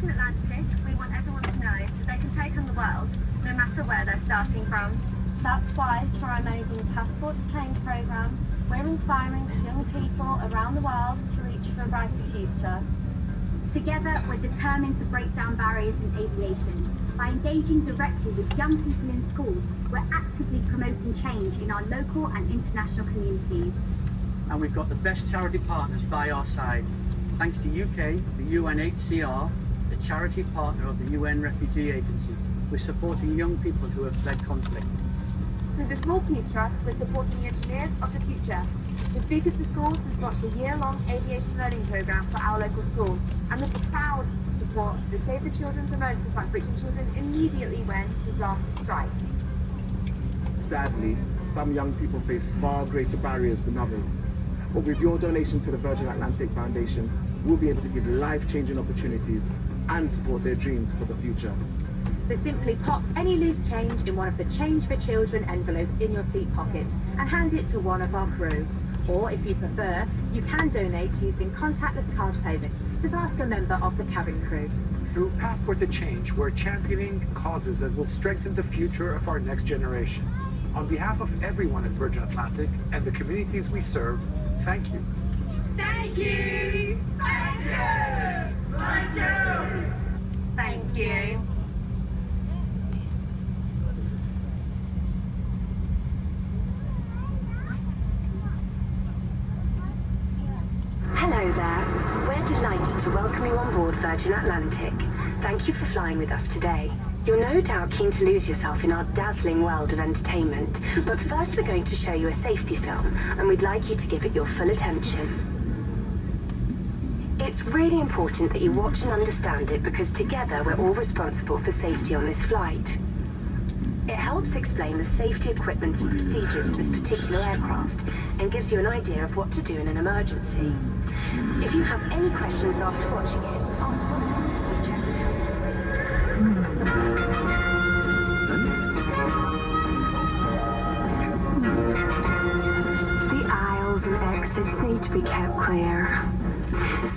Virgin Atlantic, we want everyone to know that they can take on the world, no matter where they're starting from. That's why, through our amazing Passport to Change programme, we're inspiring young people around the world to reach for a brighter future. Together, we're determined to break down barriers in aviation. By engaging directly with young people in schools, we're actively promoting change in our local and international communities. And we've got the best charity partners by our side. Thanks to UK, the UNHCR, the charity partner of the UN Refugee Agency, we're supporting young people who have fled conflict. Through the Small Peace Trust, we're supporting the engineers of the future. With Speakers for Schools, we've launched a year-long aviation learning programme for our local schools, and we're proud to support the Save the Children's Emergency Fund, reaching children immediately when disaster strikes. Sadly, some young people face far greater barriers than others. But with your donation to the Virgin Atlantic Foundation, we'll be able to give life-changing opportunities and support their dreams for the future. So simply pop any loose change in one of the Change for Children envelopes in your seat pocket and hand it to one of our crew. Or if you prefer, you can donate using contactless card payment. Just ask a member of the cabin crew. Through Passport to Change, we're championing causes that will strengthen the future of our next generation. On behalf of everyone at Virgin Atlantic and the communities we serve, thank you. Thank you! Thank you! Thank you! Thank you. Hello there. We're delighted to welcome you on board Virgin Atlantic. Thank you for flying with us today. You're no doubt keen to lose yourself in our dazzling world of entertainment, but first we're going to show you a safety film, and we'd like you to give it your full attention. It's really important that you watch and understand it because together we're all responsible for safety on this flight. It helps explain the safety equipment and procedures of this particular aircraft and gives you an idea of what to do in an emergency. If you have any questions after watching it, ask one of us as we check the The aisles and exits need to be kept clear.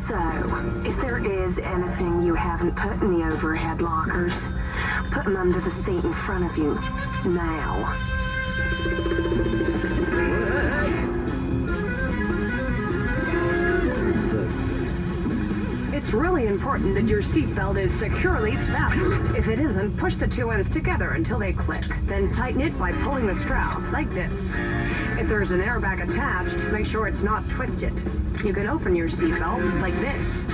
So, if there is anything you haven't put in the overhead lockers, put them under the seat in front of you, now. It's really important that your seatbelt is securely fastened. If it isn't, push the two ends together until they click. Then tighten it by pulling the strap, like this. If there's an airbag attached, make sure it's not twisted. You can open your seatbelt like this.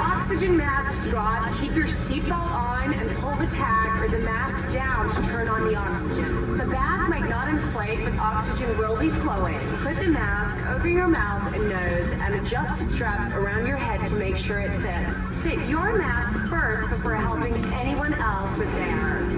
Oxygen mask strap, keep your seatbelt on and pull the tag or the mask down to turn on the oxygen. The bag might not inflate, but oxygen will be flowing. Put the mask over your mouth and nose and adjust the straps around your head to make sure it fits. Fit your mask first before helping anyone else with theirs.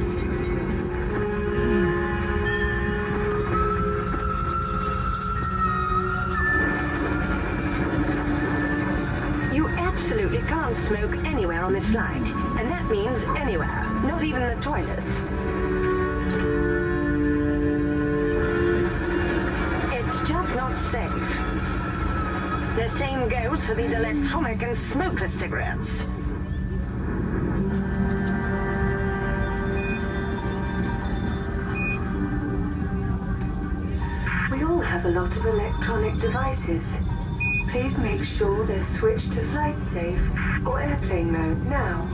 You absolutely can't smoke anywhere on this flight, and that means anywhere, not even the toilets. It's just not safe. The same goes for these electronic and smokeless cigarettes. We all have a lot of electronic devices. Please make sure they're switched to flight safe or airplane mode now.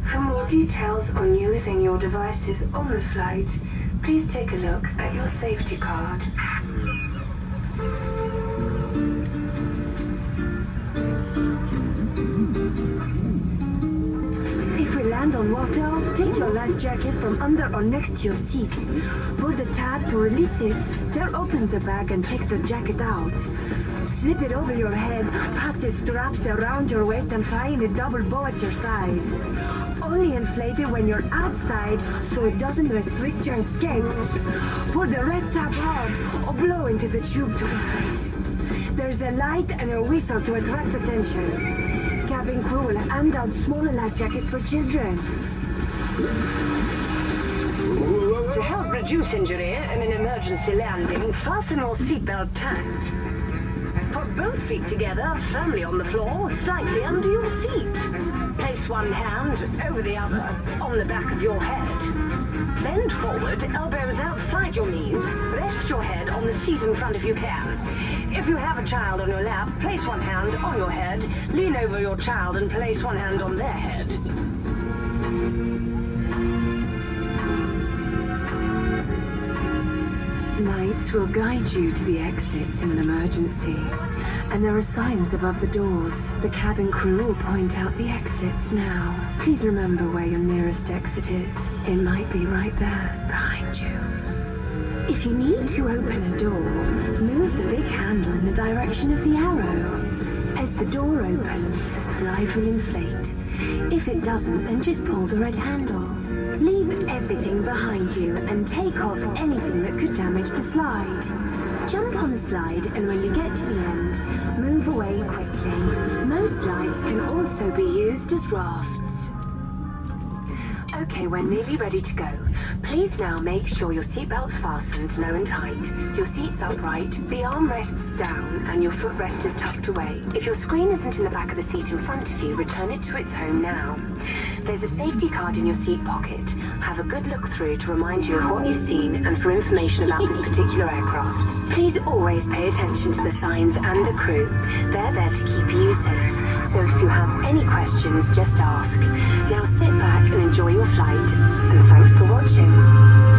For more details on using your devices on the flight, please take a look at your safety card. If we land on water, take your life jacket from under or next to your seat. Pull the tab to release it, then open the bag and take the jacket out. Slip it over your head, past the straps around your waist and tie in a double bow at your side. Only inflate it when you're outside so it doesn't restrict your escape. Pull the red tab hard or blow into the tube to inflate. There's a light and a whistle to attract attention. Cabin crew will hand out smaller life jackets for children. To help reduce injury in an emergency landing, fasten your seatbelt tight. Put both feet together firmly on the floor, slightly under your seat. Place one hand over the other on the back of your head. Bend forward, elbows outside your knees. Rest your head on the seat in front if you can. If you have a child on your lap, place one hand on your head, lean over your child and place one hand on their head. Lights will guide you to the exits in an emergency. And there are signs above the doors. The cabin crew will point out the exits now. Please remember where your nearest exit is. It might be right there, behind you. If you need to open a door, move the big handle in the direction of the arrow. As the door opens, the slide will inflate. If it doesn't, then just pull the red handle. Leave everything behind you and take off anything that could damage the slide. Jump on the slide, and when you get to the end, move away quickly. Most slides can also be used as rafts. Okay, we're nearly ready to go. Please now make sure your seatbelt's fastened low and tight, your seat's upright, the armrest's down, and your footrest is tucked away. If your screen isn't in the back of the seat in front of you, return it to its home now. There's a safety card in your seat pocket. Have a good look through to remind you of what you've seen and for information about this particular aircraft. Please always pay attention to the signs and the crew. They're there to keep you safe, so if you have any questions, just ask. Now sit back and enjoy your flight, and thanks for watching.